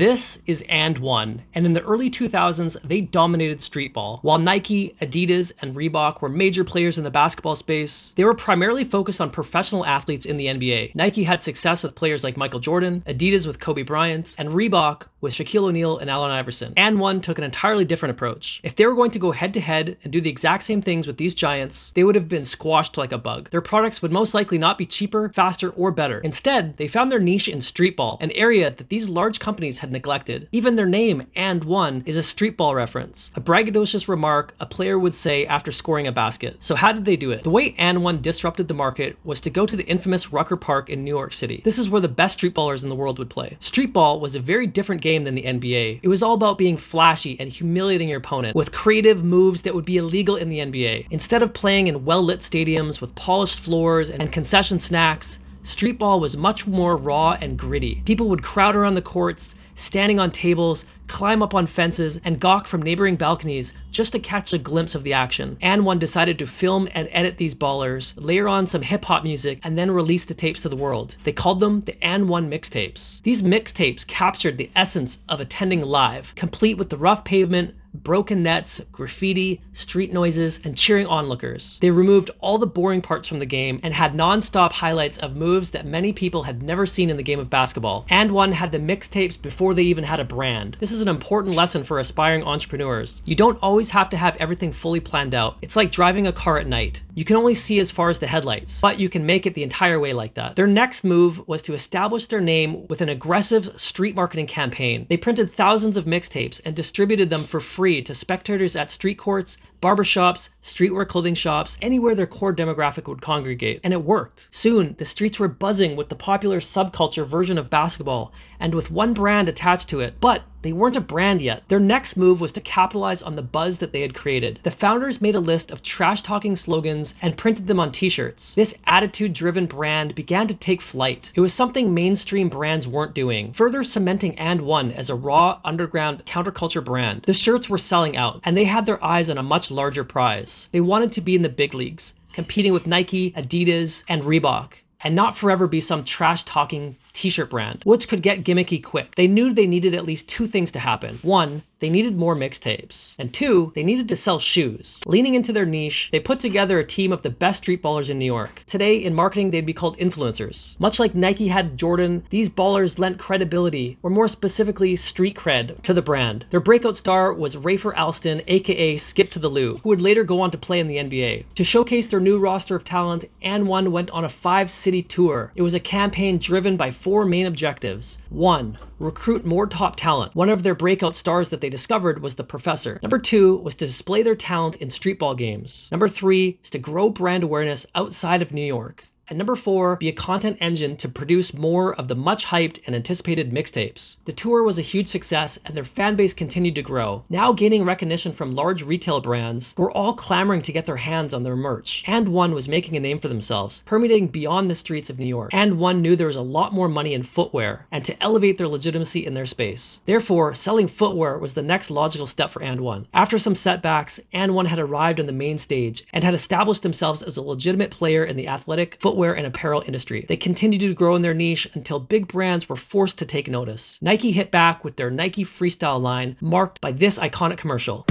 This is And1, and in the early 2000s, they dominated streetball. While Nike, Adidas, and Reebok were major players in the basketball space, they were primarily focused on professional athletes in the NBA. Nike had success with players like Michael Jordan, Adidas with Kobe Bryant, and Reebok with Shaquille O'Neal and Allen Iverson. And1 took an entirely different approach. If they were going to go head-to-head and do the exact same things with these giants, they would have been squashed like a bug. Their products would most likely not be cheaper, faster, or better. Instead, they found their niche in streetball, an area that these large companies had neglected. Even their name, And1, is a streetball reference, a braggadocious remark a player would say after scoring a basket. So how did they do it? The way And1 disrupted the market was to go to the infamous Rucker Park in New York City. This is where the best streetballers in the world would play. Streetball was a very different game than the NBA. It was all about being flashy and humiliating your opponent with creative moves that would be illegal in the NBA. Instead of playing in well-lit stadiums with polished floors and concession snacks, streetball was much more raw and gritty. People would crowd around the courts, standing on tables, climb up on fences, and gawk from neighboring balconies just to catch a glimpse of the action. And1 decided to film and edit these ballers, layer on some hip-hop music, and then release the tapes to the world. They called them the And1 mixtapes. These mixtapes captured the essence of attending live, complete with the rough pavement, broken nets, graffiti, street noises, and cheering onlookers. They removed all the boring parts from the game and had non-stop highlights of moves that many people had never seen in the game of basketball. And1 had the mixtapes before they even had a brand. This is an important lesson for aspiring entrepreneurs. You don't always have to have everything fully planned out. It's like driving a car at night. You can only see as far as the headlights, but you can make it the entire way like that. Their next move was to establish their name with an aggressive street marketing campaign. They printed thousands of mixtapes and distributed them for free to spectators at street courts, barbershops, streetwear clothing shops, anywhere their core demographic would congregate. And it worked. Soon, the streets were buzzing with the popular subculture version of basketball, and with one brand attached to it. But they weren't a brand yet. Their next move was to capitalize on the buzz that they had created. The founders made a list of trash-talking slogans and printed them on t-shirts. This attitude-driven brand began to take flight. It was something mainstream brands weren't doing, further cementing And1 as a raw, underground counterculture brand. The shirts were selling out, and they had their eyes on a much larger prize. They wanted to be in the big leagues, competing with Nike, Adidas, and Reebok, and not forever be some trash-talking t-shirt brand, which could get gimmicky quick. They knew they needed at least two things to happen. One, they needed more mixtapes. And two, they needed to sell shoes. Leaning into their niche, they put together a team of the best street ballers in New York. Today, in marketing, they'd be called influencers. Much like Nike had Jordan, these ballers lent credibility, or more specifically, street cred, to the brand. Their breakout star was Rafer Alston, aka Skip to the Lou, who would later go on to play in the NBA. To showcase their new roster of talent, And1 went on a 5-city tour. It was a campaign driven by 4 main objectives. 1. Recruit more top talent. One of their breakout stars that they discovered was the Professor. Number 2 was to display their talent in streetball games. Number 3 is to grow brand awareness outside of New York. And number 4, be a content engine to produce more of the much hyped and anticipated mixtapes. The tour was a huge success and their fan base continued to grow. Now gaining recognition from large retail brands who were all clamoring to get their hands on their merch. And1 was making a name for themselves, permeating beyond the streets of New York. And1 knew there was a lot more money in footwear and to elevate their legitimacy in their space. Therefore, selling footwear was the next logical step for And1. After some setbacks, And1 had arrived on the main stage and had established themselves as a legitimate player in the athletic, footwear, and apparel industry. They continued to grow in their niche until big brands were forced to take notice. Nike hit back with their Nike Freestyle line, marked by this iconic commercial.